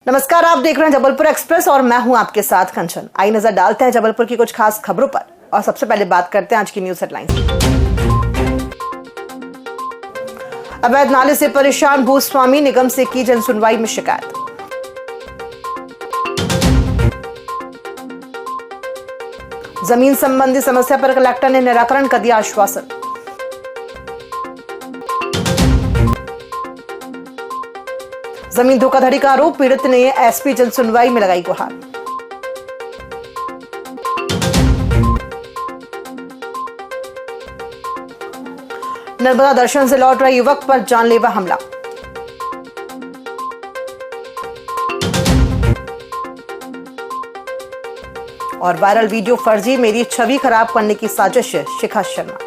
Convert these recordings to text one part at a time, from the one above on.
नमस्कार, आप देख रहे हैं जबलपुर एक्सप्रेस और मैं हूं आपके साथ कंचन। आई नजर डालते हैं जबलपुर की कुछ खास खबरों पर और सबसे पहले बात करते हैं आज की न्यूज हेडलाइंस। अवैध नाले से परेशान भूस्वामी, निगम से की जनसुनवाई में शिकायत। जमीन संबंधी समस्या पर कलेक्टर ने निराकरण का दिया आश्वासन। जमीन धोखाधड़ी का आरोप, पीड़ित ने एसपी जनसुनवाई में लगाई गुहार। नर्मदा दर्शन से लौट रहे युवक पर जानलेवा हमला। और वायरल वीडियो फर्जी, मेरी छवि खराब करने की साजिश, शिखा शर्मा।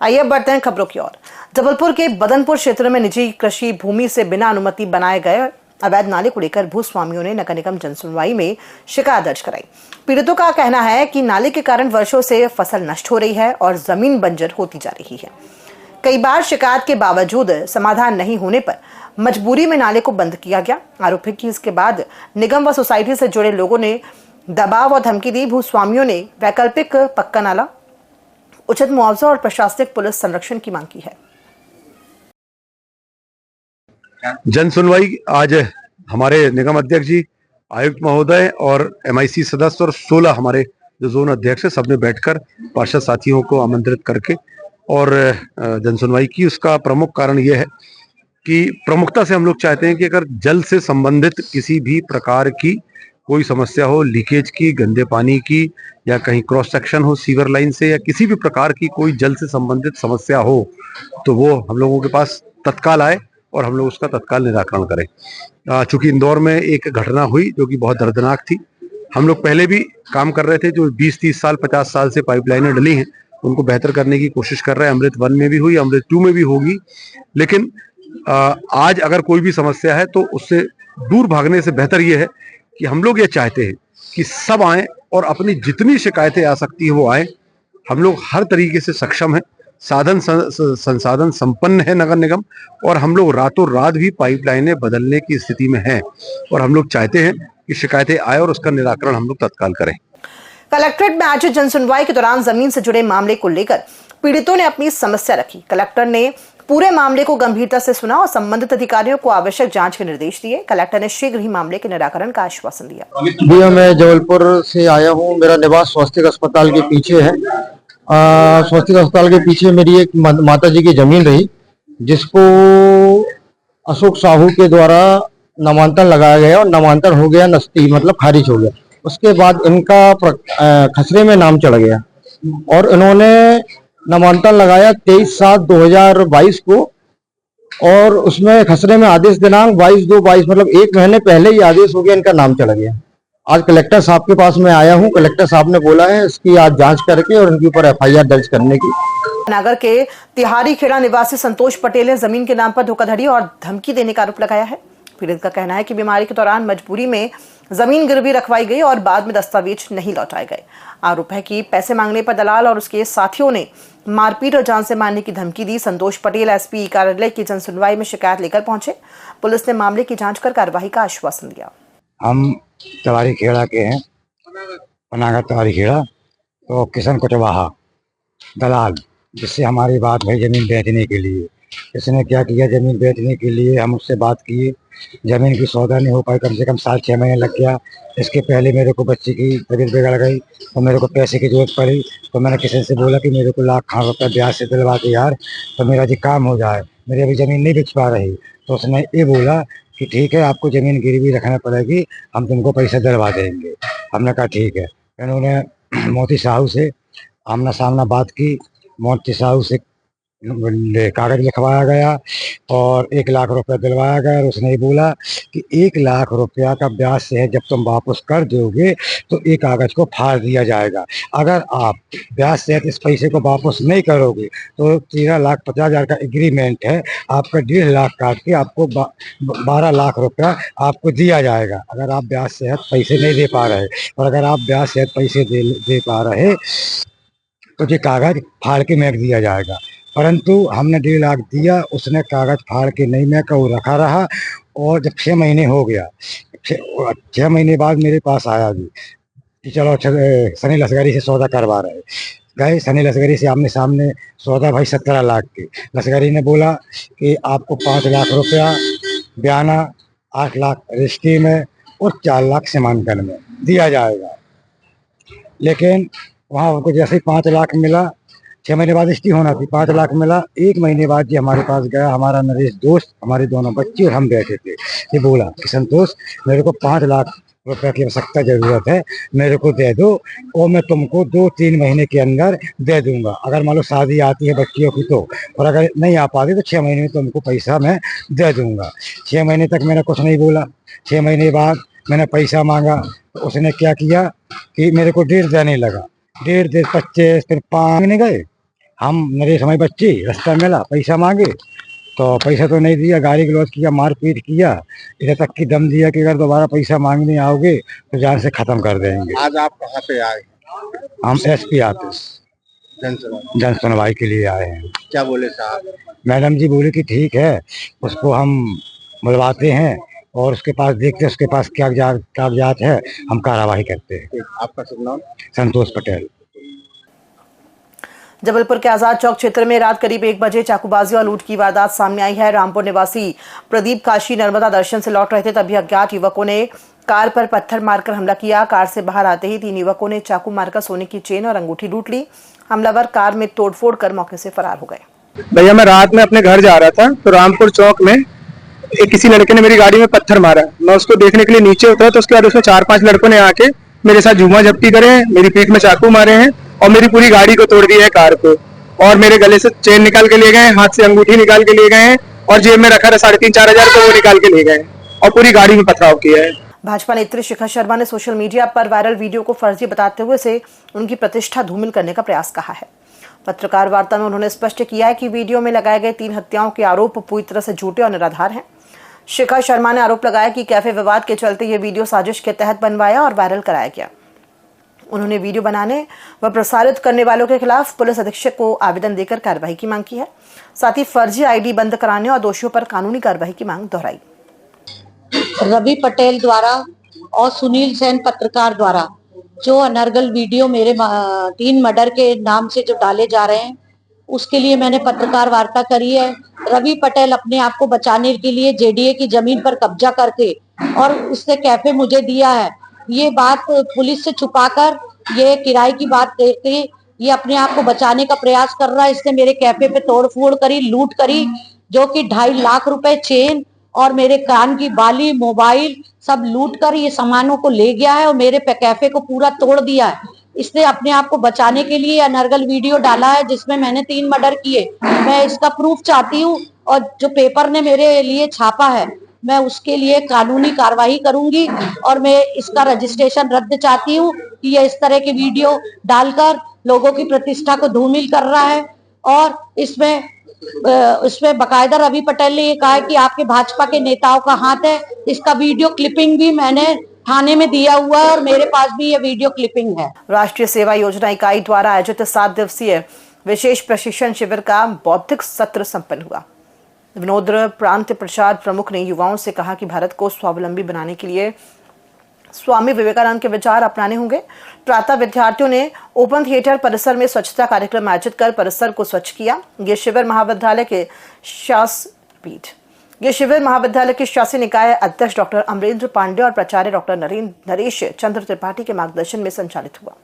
आइए बढ़ते हैं खबरों की ओर। जबलपुर के बदनपुर क्षेत्र में निजी कृषि भूमि से बिना अनुमति बनाए गए अवैध नाले को लेकर भूस्वामियों ने नगर निगम जनसुनवाई में शिकायत दर्ज कराई। पीड़ितों का कहना है कि नाले के कारण वर्षों से फसल नष्ट हो रही है और जमीन बंजर होती जा रही है। कई बार शिकायत के बावजूद समाधान नहीं होने पर मजबूरी में नाले को बंद किया गया। आरोप है कि इसके बाद निगम व सोसाइटी से जुड़े लोगों ने दबाव और धमकी दी। भूस्वामियों ने वैकल्पिक पक्का नाला, उचित मुआवजा और प्रशासनिक पुलिस संरक्षण की मांग की है। जन सुनवाई आज हमारे निगम अध्यक्ष जी, आयुक्त महोदय और MIC सदस्य और 16 हमारे जो जोन अध्यक्ष है, सबने बैठकर पार्षद साथियों को आमंत्रित करके और जन सुनवाई की। उसका प्रमुख कारण यह है कि प्रमुखता से हम लोग चाहते हैं कि अगर जल से संबंधित किसी भी प्रकार की कोई समस्या हो, लीकेज की, गंदे पानी की, या कहीं क्रॉस सेक्शन हो सीवर लाइन से, या किसी भी प्रकार की कोई जल से संबंधित समस्या हो, तो वो हम लोगों के पास तत्काल आए और हम लोग उसका तत्काल निराकरण करें। चूंकि इंदौर में एक घटना हुई जो कि बहुत दर्दनाक थी। हम लोग पहले भी काम कर रहे थे, जो 20-30 साल 50 साल से पाइपलाइनें डली हैं उनको बेहतर करने की कोशिश कर रहे हैं। अमृत 1 में भी हुई, अमृत 2 में भी होगी। लेकिन आज अगर कोई भी समस्या है तो उससे दूर भागने से बेहतर यह है कि हम लोग ये चाहते हैं कि सब आए और अपनी जितनी शिकायतें आ सकती है वो आए। हम लोग हर तरीके से सक्षम हैं, साधन संसाधन संपन्न है नगर निगम, और हम लोग रातों रात भी पाइपलाइनें बदलने की स्थिति में हैं। और हम लोग चाहते हैं कि शिकायतें आए और उसका निराकरण हम लोग तत्काल करें। कलेक्ट्रेट में आज जनसुनवाई के दौरान जमीन से जुड़े मामले को लेकर पीड़ितों ने अपनी समस्या रखी। कलेक्टर ने पूरे मामले को गंभीरता से सुना और संबंधित अधिकारियों को आवश्यक जांच के निर्देश दिए। कलेक्टर ने शीघ्र ही मामले के निराकरण का आश्वासन दिया। भैया, मैं जबलपुर से आया हूँ। मेरा निवास स्वास्थ्य अस्पताल के पीछे है। स्वास्थ्य अस्पताल के पीछे मेरी एक माता जी की जमीन रही, जिसको अशोक साहू के द्वारा नामांकन लगाया गया और नामांकन हो गया, नस्ती मतलब खारिज हो गया। उसके बाद इनका खसरे में नाम चढ़ गया और इन्होंने नामांकन लगाया 23/7/2022 को, और उसमें खसरे में आदेश दिनांक 22/2/22 मतलब 1 महीने पहले ही आदेश हो गया, इनका नाम चढ़ गया। आज कलेक्टर साहब के पास मैं आया हूं। कलेक्टर साहब ने बोला है इसकी आज जांच करके और इनके ऊपर FIR दर्ज करने की। नगर के तिहारी खेड़ा निवासी संतोष पटेल ने जमीन के नाम पर धोखाधड़ी और धमकी देने का आरोप लगाया है। पीड़ित का कहना है कि बीमारी के दौरान मजबूरी में जमीन गिरवी रखवाई गई और बाद में दस्तावेज नहीं लौटाए गए। आरोप है कि पैसे मांगने पर दलाल और उसके साथियों ने मारपीट और जान से मारने की धमकी दी। संतोष पटेल SP कार्यालय की जनसुनवाई में शिकायत लेकर पहुंचे। पुलिस ने मामले की जांच कर कार्रवाई का आश्वासन दिया। हम तिवारी खेड़ा के हैं, पनागर तिवारी खेड़ा। तो किशन कुशवाहा दलाल, जिससे हमारी बात हुई जमीन बेचने के लिए। इसने क्या किया, जमीन बेचने के लिए हम उससे बात किए, जमीन की सौदा नहीं हो पाई। कम से कम 7-6 महीने लग गया। इसके पहले मेरे को बच्चे की तबीयत बिगड़ गई तो मेरे को पैसे की जरूरत पड़ी। तो मैंने किसी से बोला कि मेरे को ₹1,00,000 रुपये ब्याज से दिलवा के यार, तो मेरा जी काम हो जाए, मेरी अभी ज़मीन नहीं बिक पा रही। तो उसने ये बोला कि ठीक है, आपको ज़मीन गिरवी रखना पड़ेगी, हम तुमको पैसा दिलवा देंगे। हमने कहा ठीक है। इन्होंने मोती साहू से आमना सामना बात की। मोती साहू से कागज लिखवाया गया और 1,00,000 रुपया दिलवाया गया। और उसने ये बोला कि 1,00,000 रुपया का ब्याज से है, जब तुम वापस कर दोगे तो एक कागज को फाड़ दिया जाएगा। अगर आप ब्याज से इस पैसे को वापस नहीं करोगे तो 13,50,000 का एग्रीमेंट है, आपका 1.5 लाख काट के आपको 12,00,000 रुपया आपको दिया जाएगा। अगर आप ब्याज से पैसे नहीं दे पा रहे, और अगर आप ब्याज से पैसे दे पा रहे तो ये कागज फाड़ के फेंक दिया जाएगा। परंतु हमने 1.5 लाख दिया, उसने कागज फाड़ के नहीं मैं कहूँ रखा रहा। और जब 6 महीने हो गया, 6 महीने बाद मेरे पास आया भी कि चलो सनी लसगरी से सौदा करवा रहे। गए सनी लसगरी से आमने सामने, सौदा भाई 17 लाख के। लसगरी ने बोला कि आपको 5 लाख रुपया बयाना, 8 लाख रजिस्ट्री में और 4 लाख सीमांकन में दिया जाएगा। लेकिन वहाँ उनको जैसे ही 5 लाख मिला, 6 महीने बाद रजिस्ट्री होना थी, 5 लाख मिला। 1 महीने बाद ये हमारे पास गया, हमारा नरेश दोस्त, हमारे दोनों बच्चे और हम बैठे थे। ये बोला कि संतोष, मेरे को 5 लाख रुपए की आवश्यकता जरूरत है, मेरे को दे दो और मैं तुमको 2-3 महीने के अंदर दे दूंगा। अगर मान लो शादी आती है बच्चियों की तो, और अगर नहीं आ पाती तो 6 महीने में तुमको पैसा मैं दे दूंगा। 6 महीने तक मैंने कुछ नहीं बोला। 6 महीने बाद मैंने पैसा मांगा तो उसने क्या किया कि मेरे को 1.5 देने लगा। 1.5 25 फिर 5 महीने गए। हम नरेश हमारे बच्चे रास्ता मिला, पैसा मांगे तो पैसा तो नहीं दिया, गाली गलौज किया, मारपीट किया, इधर तक की दम दिया कि अगर दोबारा पैसा मांगने आओगे तो जान से खत्म कर देंगे। आज आप कहाँ पे आए? हम एसपी ऑफिस जन सुनवाई के लिए आए हैं। क्या बोले साहब? मैडम जी बोले कि ठीक है, उसको हम बुलवाते हैं और उसके पास देखते हैं उसके पास क्या कागजात है, हम कार्रवाई करते हैं। आपका शुभ नाम? संतोष पटेल। जबलपुर के आजाद चौक क्षेत्र में रात करीब 1 बजे चाकूबाजी और लूट की वारदात सामने आई है। रामपुर निवासी प्रदीप काशी नर्मदा दर्शन से लौट रहे थे, तभी अज्ञात युवकों ने कार पर पत्थर मारकर हमला किया। कार से बाहर आते ही 3 युवकों ने चाकू मारकर सोने की चेन और अंगूठी लूट ली। हमलावर कार में तोड़फोड़ कर मौके से फरार हो गए। भैया मैं रात में अपने घर जा रहा था तो रामपुर चौक में किसी लड़के ने मेरी गाड़ी में पत्थर मारा। मैं उसको देखने के लिए नीचे उतरा तो उसके बाद उसमें 4-5 लड़कों ने आके मेरे साथ झूमा झपटी करे, मेरी पीठ में चाकू मारे हैं और मेरी पूरी गाड़ी को तोड़ दिया है, कार को। और मेरे गले से चेन निकाल के ले गए, हाथ से अंगूठी निकाल के ले गए हैं और जेब में रखा 3,500-4,000 रुपए वो निकाल के ले गए और पूरी गाड़ी में पथराव किया है। भाजपा नेत्री शिखा शर्मा ने सोशल मीडिया पर वायरल वीडियो को फर्जी बताते हुए इसे उनकी प्रतिष्ठा धूमिल करने का प्रयास कहा है। पत्रकार वार्ता में उन्होंने स्पष्ट किया है कि वीडियो में लगाए गए 3 हत्याओं के आरोप पूरी तरह से झूठे और निराधार हैं। शिखा शर्मा ने आरोप लगाया कि कैफे विवाद के चलते ये वीडियो साजिश के तहत बनवाया और वायरल कराया गया। उन्होंने वीडियो बनाने व प्रसारित करने वालों के खिलाफ पुलिस अधीक्षक को आवेदन देकर कार्रवाई की मांग की है। साथ ही फर्जी आईडी बंद कराने और दोषियों पर कानूनी कार्रवाई की मांग दोहराई। रवि पटेल द्वारा और सुनील सेन पत्रकार द्वारा जो अनर्गल वीडियो मेरे 3 मर्डर के नाम से जो डाले जा रहे हैं, उसके लिए मैंने पत्रकार वार्ता करी है। रवि पटेल अपने आप को बचाने के लिए जेडीए की जमीन पर कब्जा करके और उससे कैफे मुझे दिया है, ये बात पुलिस से छुपाकर ये किराए की बात करके ये अपने आप को बचाने का प्रयास कर रहा है। इसने मेरे कैफे पे तोड़फोड़ करी, लूट करी, जो कि 2.5 लाख रुपए चेन और मेरे कान की बाली, मोबाइल सब लूट कर ये सामानों को ले गया है और मेरे कैफे को पूरा तोड़ दिया है। इसने अपने आप को बचाने के लिए अनर्गल वीडियो डाला है जिसमें मैंने 3 मर्डर किए। मैं इसका प्रूफ चाहती हूँ और जो पेपर ने मेरे लिए छापा है मैं उसके लिए कानूनी कार्रवाई करूंगी और मैं इसका रजिस्ट्रेशन रद्द चाहती हूँ कि ये इस तरह के वीडियो डालकर लोगों की प्रतिष्ठा को धूमिल कर रहा है। और इसमें बकायदा रवि पटेल ने ये कहा है कि आपके भाजपा के नेताओं का हाथ है। इसका वीडियो क्लिपिंग भी मैंने थाने में दिया हुआ है और मेरे पास भी ये वीडियो क्लिपिंग है। राष्ट्रीय सेवा योजना इकाई द्वारा आयोजित 7 दिवसीय विशेष प्रशिक्षण शिविर का बौद्धिक सत्र संपन्न हुआ। विनोद प्रांत प्रचार प्रमुख ने युवाओं से कहा कि भारत को स्वावलंबी बनाने के लिए स्वामी विवेकानंद के विचार अपनाने होंगे। प्रातः विद्यार्थियों ने ओपन थिएटर परिसर में स्वच्छता कार्यक्रम आयोजित कर परिसर को स्वच्छ किया। ये शिविर महाविद्यालय के शासी निकाय अध्यक्ष डॉक्टर अमरेंद्र पांडे और प्राचार्य डॉक्टर नरेश चंद्र त्रिपाठी के मार्गदर्शन में संचालित हुआ।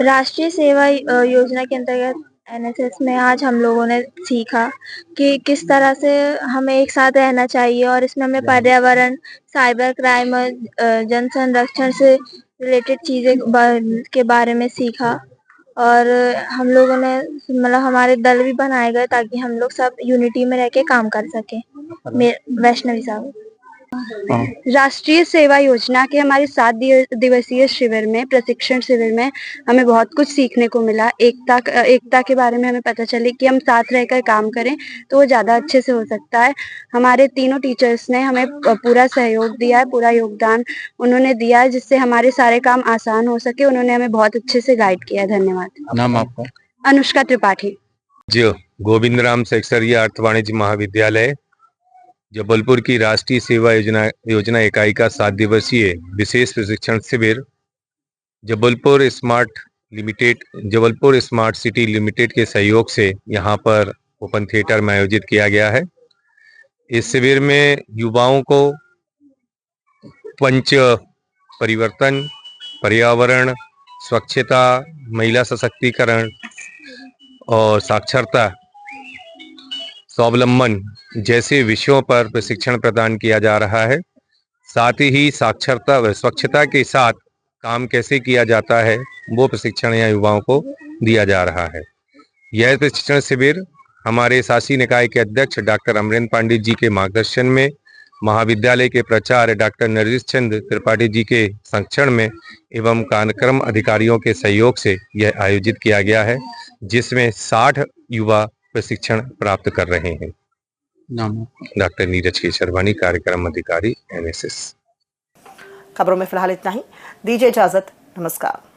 राष्ट्रीय सेवा योजना के अंतर्गत एनएसएस में आज हम लोगों ने सीखा कि किस तरह से हमें एक साथ रहना चाहिए और इसमें हमने पर्यावरण, साइबर क्राइम, जन संरक्षण से रिलेटेड चीज़ें के बारे में सीखा। और हम लोगों ने मतलब हमारे दल भी बनाए गए ताकि हम लोग सब यूनिटी में रह के काम कर सकें। वैष्णवी साहब राष्ट्रीय सेवा योजना के हमारे 7 दिवसीय शिविर में, प्रशिक्षण शिविर में हमें बहुत कुछ सीखने को मिला। एकता के बारे में हमें पता चले कि हम साथ रहकर काम करें तो वो ज़्यादा अच्छे से हो सकता है। हमारे तीनों टीचर्स ने हमें पूरा सहयोग दिया है, पूरा योगदान उन्होंने दिया है जिससे हमारे सारे काम आसान हो सके। उन्होंने हमें बहुत अच्छे से गाइड किया है। धन्यवाद। नाम आपका? अनुष्का त्रिपाठी। जी गोविंदराम सेक्सरिया अर्थ वाणिज्य महाविद्यालय जबलपुर की राष्ट्रीय सेवा योजना इकाई का 7 दिवसीय विशेष प्रशिक्षण शिविर जबलपुर स्मार्ट सिटी लिमिटेड के सहयोग से यहाँ पर ओपन थिएटर में आयोजित किया गया है। इस शिविर में युवाओं को पंच परिवर्तन, पर्यावरण, स्वच्छता, महिला सशक्तिकरण और साक्षरता, स्वावलंबन जैसे विषयों पर प्रशिक्षण प्रदान किया जा रहा है। साथ ही साक्षरता व स्वच्छता के साथ काम कैसे किया जाता है वो प्रशिक्षण यहाँ युवाओं को दिया जा रहा है। यह प्रशिक्षण शिविर हमारे शासी निकाय के अध्यक्ष डॉक्टर अमरेंद्र पांडे जी के मार्गदर्शन में, महाविद्यालय के प्राचार्य डॉक्टर नरेश चंद्र त्रिपाठी जी के संरक्षण में एवं कार्यक्रम अधिकारियों के सहयोग से यह आयोजित किया गया है, जिसमें 60 युवा प्रशिक्षण प्राप्त कर रहे हैं। डॉक्टर नीरज केशरवानी, कार्यक्रम अधिकारी NSS। खबरों में फिलहाल इतना ही। दीजिए इजाजत। नमस्कार।